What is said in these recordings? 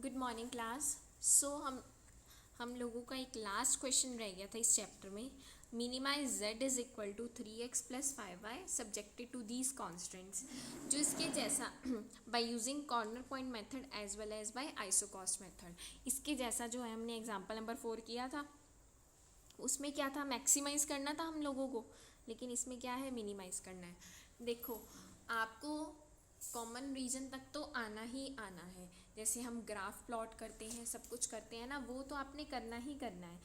Good morning class. सो हम लोगों का एक लास्ट क्वेश्चन रह गया था इस चैप्टर में। Minimize z is equal to 3x plus 5y subjected to these constants, जो इसके जैसा by using corner point method as well as by isocost method. इसके जैसा जो है हमने एग्जाम्पल नंबर 4 किया था, उसमें क्या था, मैक्सिमाइज करना था हम लोगों को, लेकिन इसमें क्या है, मिनिमाइज करना है। देखो, आपको कॉमन रीजन तक तो आना ही आना है। जैसे हम ग्राफ प्लॉट करते हैं, सब कुछ करते हैं ना, वो तो आपने करना ही करना है।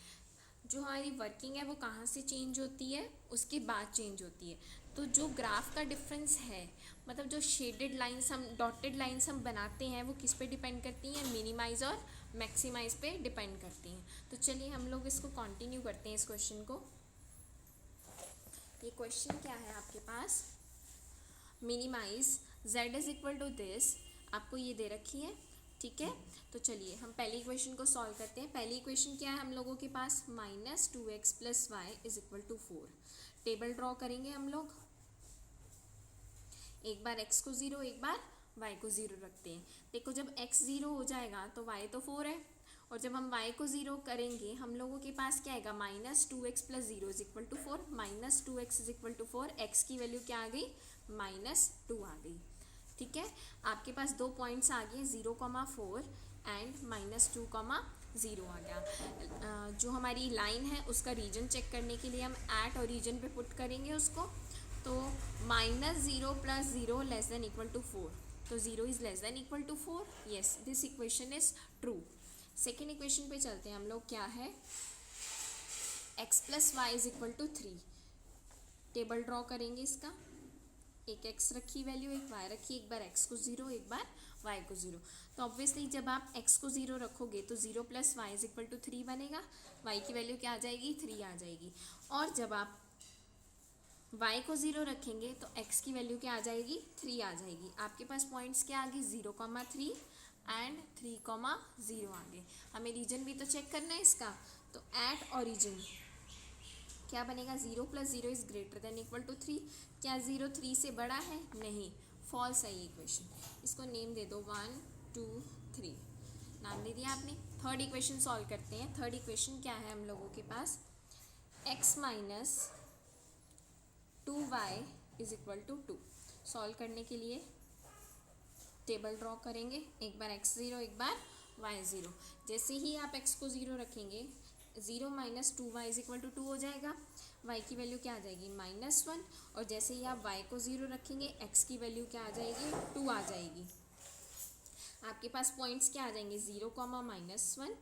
जो हमारी वर्किंग है वो कहाँ से चेंज होती है, उसके बाद चेंज होती है। तो जो ग्राफ का डिफरेंस है, मतलब जो शेडेड लाइंस हम, डॉटेड लाइंस हम बनाते हैं, वो किस पे डिपेंड करती हैं, मिनिमाइज और मैक्सिमाइज पे डिपेंड करती हैं। तो चलिए हम लोग इसको कंटिन्यू करते हैं, इस क्वेश्चन को। ये क्वेश्चन क्या है आपके पास, minimize z is equal to this, आपको ये दे रखी है, ठीक है। तो चलिए हम पहली इक्वेशन को सॉल्व करते हैं। पहली इक्वेशन क्या है हम लोगों के पास, -2x plus Y is equal to 4। Table draw करेंगे हम लोग, एक बार x को 0, एक बार y को 0 रखते हैं। देखो, जब x 0 हो जाएगा तो y तो 4 है, और जब हम y को 0 करेंगे हम लोगों के पास क्या आएगा, -2x plus 0 is equal to 4। -2x is equal to 4, x की वैल्यू क्या आ गई, -2 आ गई, ठीक है। आपके पास दो पॉइंट्स आ गए, 0,4 एंड -2,0 आ गया। जो हमारी लाइन है उसका रीजन चेक करने के लिए हम एट और रीजन पे पुट करेंगे उसको। तो -0 plus 0 less than equal to 4, तो 0 is less than equal to 4। Yes, this equation is true. Second equation पे चलते हैं हम लोग, क्या है, x plus Y is equal to 3। Table draw करेंगे इसका, एक x रखी वैल्यू, एक y रखी, एक बार x को 0, एक बार y को 0। तो ऑब्वियसली जब आप x को 0 रखोगे तो 0 plus Y is equal to 3 बनेगा, y की वैल्यू क्या आ जाएगी, 3 आ जाएगी। और जब आप y को 0 रखेंगे तो x की वैल्यू क्या आ जाएगी, 3 आ जाएगी। आपके पास पॉइंट्स क्या आ गए, 0,3 एंड 3,0 आ गए। हमें रीजन भी तो चेक करना है इसका, तो एट ओरिजिन क्या बनेगा, 0 plus 0 is greater than equal to 3। क्या 0 3 से बड़ा है, नहीं, फॉल्स है ये इक्वेशन। इसको नेम दे दो 1 2 3, नाम दे दिया आपने। थर्ड इक्वेशन सॉल्व करते हैं। थर्ड इक्वेशन क्या है हम लोगों के पास, x minus 2y is equal to 2। Solve करने के लिए टेबल ड्रॉ करेंगे, एक बार x 0, एक बार y 0। जैसे ही आप x को 0 रखेंगे, 0 minus 2y is equal to 2 हो जाएगा, y की वैल्यू क्या आ जाएगी, -1। और जैसे ही आप y को 0 रखेंगे, x की वैल्यू क्या आ जाएगी, 2 आ जाएगी। आपके पास पॉइंट्स क्या आ जाएंगे, 0, -1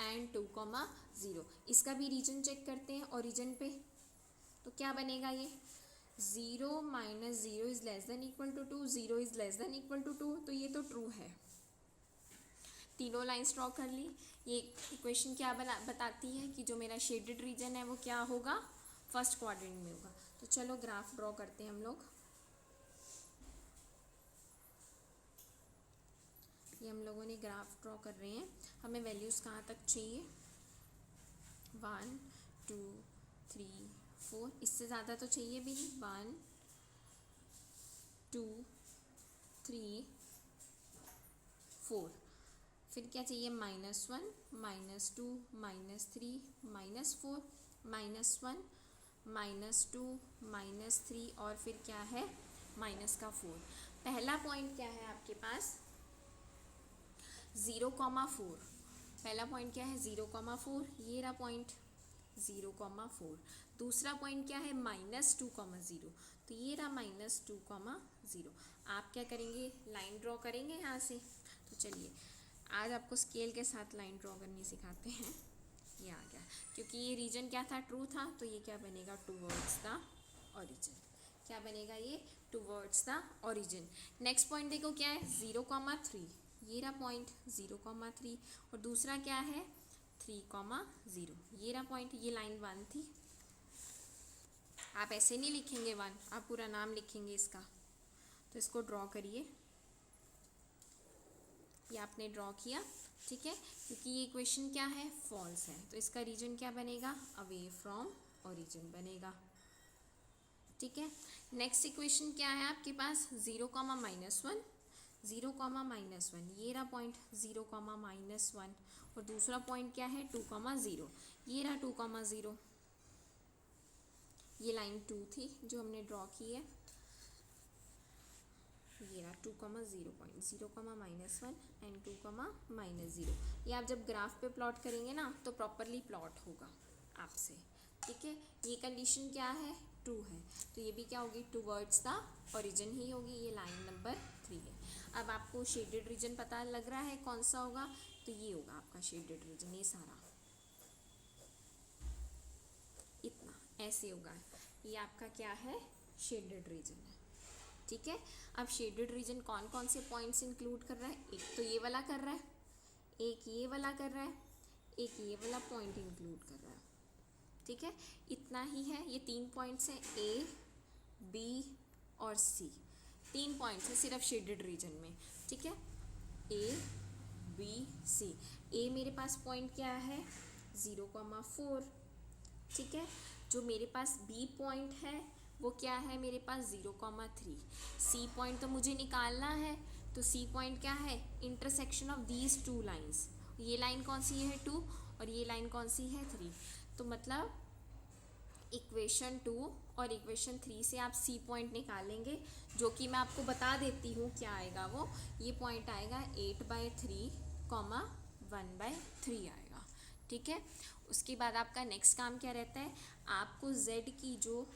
एंड 2,0। इसका भी रीजन चेक करते हैं, ओरिजिन पे तो क्या बनेगा, ये 0 minus 0 is less than equal to 2, 0 is less than equal to 2, तो ये तो ट्रू है। तीनों लाइंस ड्रॉ कर ली। ये इक्वेशन क्या बताती है कि जो मेरा शेडेड रीजन है वो क्या होगा, फर्स्ट क्वाड्रेंट में होगा। तो चलो ग्राफ ड्रॉ करते हैं हम लोग। ये हम लोगों ने ग्राफ ड्रॉ कर रहे हैं। हमें वैल्यूज़ कहाँ तक चाहिए, 1 2 3 4, इससे ज़्यादा तो चाहिए भी नहीं, 1 2 3 4। फिर क्या चाहिए, -1 -2 -3 -4 -1 -2 -3, और फिर क्या है, -4। पहला पॉइंट क्या है आपके पास, 0,4। पहला पॉइंट क्या है, 0,4, ये रहा पॉइंट 0,4। दूसरा पॉइंट क्या है, -2,0, तो ये रहा -2,0। आप क्या करेंगे, लाइन ड्रॉ करेंगे यहाँ से। तो चलिए आज आपको स्केल के साथ लाइन ड्रॉ करनी सिखाते हैं। ये आ गया, क्योंकि ये रीजन क्या था, ट्रू था, तो ये क्या बनेगा, टूवर्ड्स द ओरिजिन। क्या बनेगा ये, towards the origin. Next point देखो क्या है, 0,3, ये रहा पॉइंट 0,3, और दूसरा क्या है, 3,0, ये रहा पॉइंट। ये लाइन 1 थी, आप ऐसे नहीं लिखेंगे 1, आप पूरा नाम लिखेंगे इसका। तो इसको ड्रॉ करिए, ये आपने ड्रॉ किया, ठीक है, क्योंकि ये इक्वेशन क्या है, फॉल्स है, तो इसका रीजन क्या बनेगा, अवे फ्रॉम ओरिजिन बनेगा, ठीक है। नेक्स्ट इक्वेशन क्या है आपके पास, 0, -1 0, -1, ये रहा पॉइंट 0, -1, और दूसरा पॉइंट क्या है 2, 0, ये रहा 2, 0, ये लाइन 2 थी जो हमने ड्रॉ की है, ये रहा 2, 0 पॉइंट 0, -1 एंड 2, -0। ये आप जब ग्राफ पे प्लॉट करेंगे ना तो प्रॉपरली प्लॉट होगा आपसे, ठीक है। ये कंडीशन क्या है 2 है, तो ये भी क्या होगी टूवर्ड्स द ओरिजिन ही होगी, ये लाइन नंबर 3 है। अब आपको शेडेड रीजन पता लग रहा है कौन सा होगा, तो ये होगा आपका शेडेड रीजन, ये सारा इतना ऐसे होगा, ये आपका क्या है शेडेड रीजन है, ठीक है। अब शेडेड रीजन कौन कौन से पॉइंट्स इंक्लूड कर रहा है, एक तो ये वाला कर रहा है, एक ये वाला कर रहा है, एक ये वाला पॉइंट इंक्लूड कर रहा है, ठीक है। इतना ही है, ये 3 पॉइंट्स हैं ए, बी और सी, 3 पॉइंट्स हैं सिर्फ शेडेड रीजन में, ठीक है। ए, बी, सी। ए मेरे पास पॉइंट क्या है 0, 4, ठीक है। जो मेरे पास बी पॉइंट है वो क्या है मेरे पास 0, 3। सी पॉइंट तो मुझे निकालना है, तो सी पॉइंट क्या है इंटरसेक्शन ऑफ दीज 2 लाइन्स, ये लाइन कौन सी है 2 और ये लाइन कौन सी है 3, तो मतलब इक्वेशन 2 और इक्वेशन 3 से आप सी पॉइंट निकालेंगे, जो कि मैं आपको बता देती हूँ क्या आएगा वो, ये पॉइंट आएगा 8/3, 1/3 आएगा, ठीक है। उसके बाद आपका नेक्स्ट काम क्या रहता है, आपको z की जो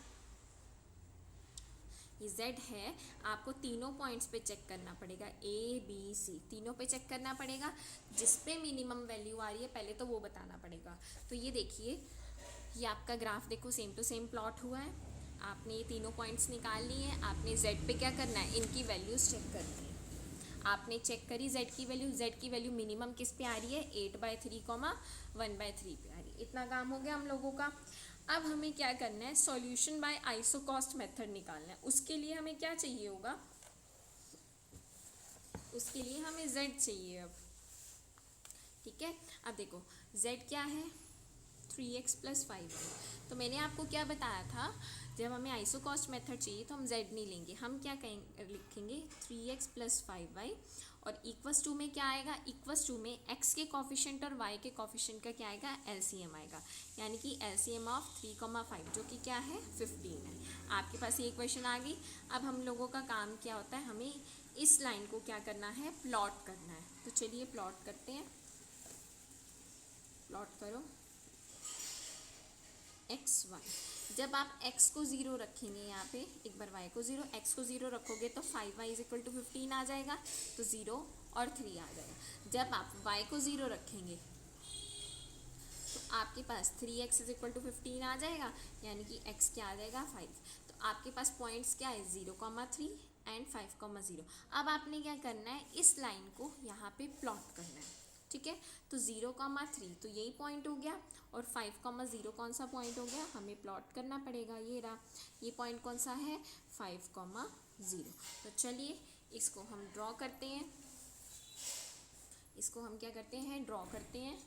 ये z है आपको तीनों पॉइंट्स पे चेक करना पड़ेगा, a b c तीनों पे चेक करना पड़ेगा, जिस पे मिनिमम वैल्यू आ रही है पहले तो वो बताना पड़ेगा। तो ये देखिए, ये आपका ग्राफ देखो सेम टू सेम प्लॉट हुआ है, आपने ये तीनों पॉइंट्स निकाल लिए हैं, आपने z पे क्या करना है इनकी वैल्यूज़ चेक करनी है। आपने चेक करी z की वैल्यू मिनिमम किस पे आ रही है 8/3, 1/3 पे आ रही है, इतना काम हो गया हम लोगों का। अब हमें क्या करना है सॉल्यूशन बाय आइसोकॉस्ट मेथड निकालना है, उसके लिए हमें क्या चाहिए होगा, उसके लिए हमें z चाहिए अब, ठीक है। अब देखो z क्या है 3x + 5y, तो मैंने आपको क्या बताया था जब हमें आइसोकॉस्ट मेथड चाहिए तो हम z नहीं लेंगे, हम क्या कहेंगे लिखेंगे 3x + 5y, और इक्वस टू में क्या आएगा, इक्वस टू में x के कॉफिशेंट और y के कॉफिशेंट का क्या आएगा एलसीएम आएगा, यानी कि एलसीएम ऑफ 3, 5 जो कि क्या है 15 है। आपके पास ये इक्वेशन आ गई। अब हम लोगों का काम क्या होता है, हमें इस लाइन को क्या करना है प्लॉट करना है, तो चलिए प्लॉट करते हैं। प्लॉट करो एक्स वाई, जब आप x को 0 रखेंगे यहाँ पे, एक बार y को 0, x को 0 रखोगे तो 5y = 15 आ जाएगा, तो 0 और 3 आ जाएगा। जब आप y को 0 रखेंगे तो आपके पास 3x = 15 आ जाएगा, यानी कि x क्या आ जाएगा 5। तो आपके पास पॉइंट्स क्या है 0, 3 एंड 5, 0। अब आपने क्या करना है इस लाइन को यहाँ पे प्लॉट करना है, ठीक है। तो 0, 3 तो यही पॉइंट हो गया, और 5, 0 कौन सा पॉइंट हो गया हमें प्लॉट करना पड़ेगा, ये रहा, ये पॉइंट कौन सा है 5, 0। तो चलिए इसको हम ड्रॉ करते हैं, इसको हम क्या करते हैं ड्रॉ करते हैं।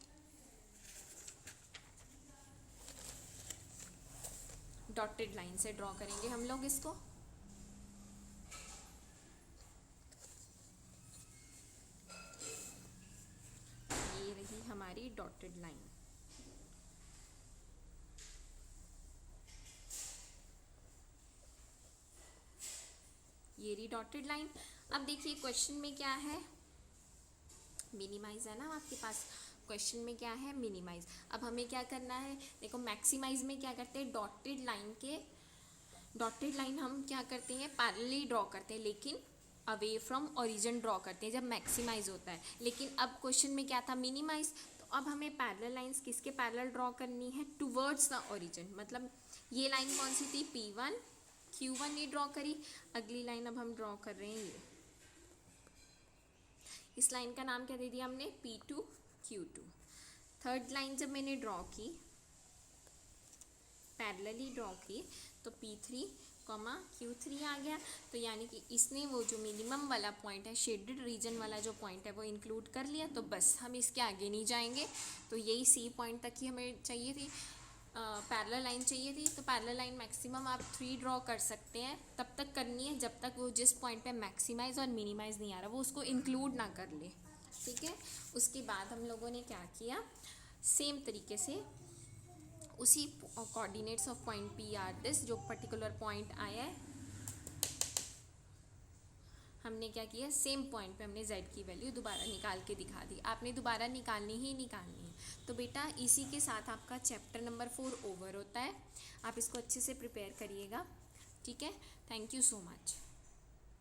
डॉटेड लाइन से ड्रॉ करेंगे हम लोग इसको, ये रही हमारी डॉटेड लाइन। ये रही डॉटेड लाइन। अब देखिए क्वेश्चन में क्या है मिनिमाइज है ना आपके पास, क्वेश्चन में क्या है मिनिमाइज। अब हमें क्या करना है देखो, मैक्सिमाइज में क्या करते हैं डॉटेड लाइन हम क्या करते हैं पैरेलली ड्रॉ करते हैं, लेकिन अवे फ्रॉम ओरिजिन ड्रॉ करते हैं जब मैक्सिमाइज होता है। लेकिन अब क्वेश्चन में क्या था मिनिमाइज, तो अब हमें पैरेलल लाइंस किसके पैरेलल ड्रॉ करनी है टूवर्ड्स द ओरिजिन, मतलब ये लाइन कौन सी थी P1 Q1 ने ड्रॉ करी, अगली लाइन अब हम ड्रॉ कर रहे हैं ये, इस लाइन का नाम क्या दे दिया हमने P2 Q2। थर्ड लाइन जब मैंने ड्रॉ की पैरेलली ड्रॉ की तो P3, Q3 आ गया, तो यानी कि इसने वो जो मिनिमम वाला पॉइंट है शेडेड रीजन वाला जो पॉइंट है वो इंक्लूड कर लिया, तो बस हम इसके आगे नहीं जाएंगे। तो यही सी पॉइंट तक ही हमें चाहिए थी। पैरेलल लाइन चाहिए थी, तो पैरेलल लाइन मैक्सिमम आप 3 ड्रॉ कर सकते हैं, तब तक करनी है जब तक वो जिस पॉइंट पे मैक्सिमाइज और मिनिमाइज नहीं आ रहा वो उसको इंक्लूड ना कर ले, ठीक है। उसके बाद हम लोगों ने क्या किया, सेम तरीके से उसी coordinates of point P R this, जो पर्टिकुलर पॉइंट आया है, हमने क्या किया, सेम पॉइंट पे हमने z की वैल्यू दोबारा निकाल के दिखा दी। आपने दोबारा निकालनी ही निकालनी है। तो बेटा इसी के साथ आपका चैप्टर नंबर 4 ओवर होता है। आप इसको अच्छे से प्रिपेयर करिएगा, ठीक है। Thank you so much.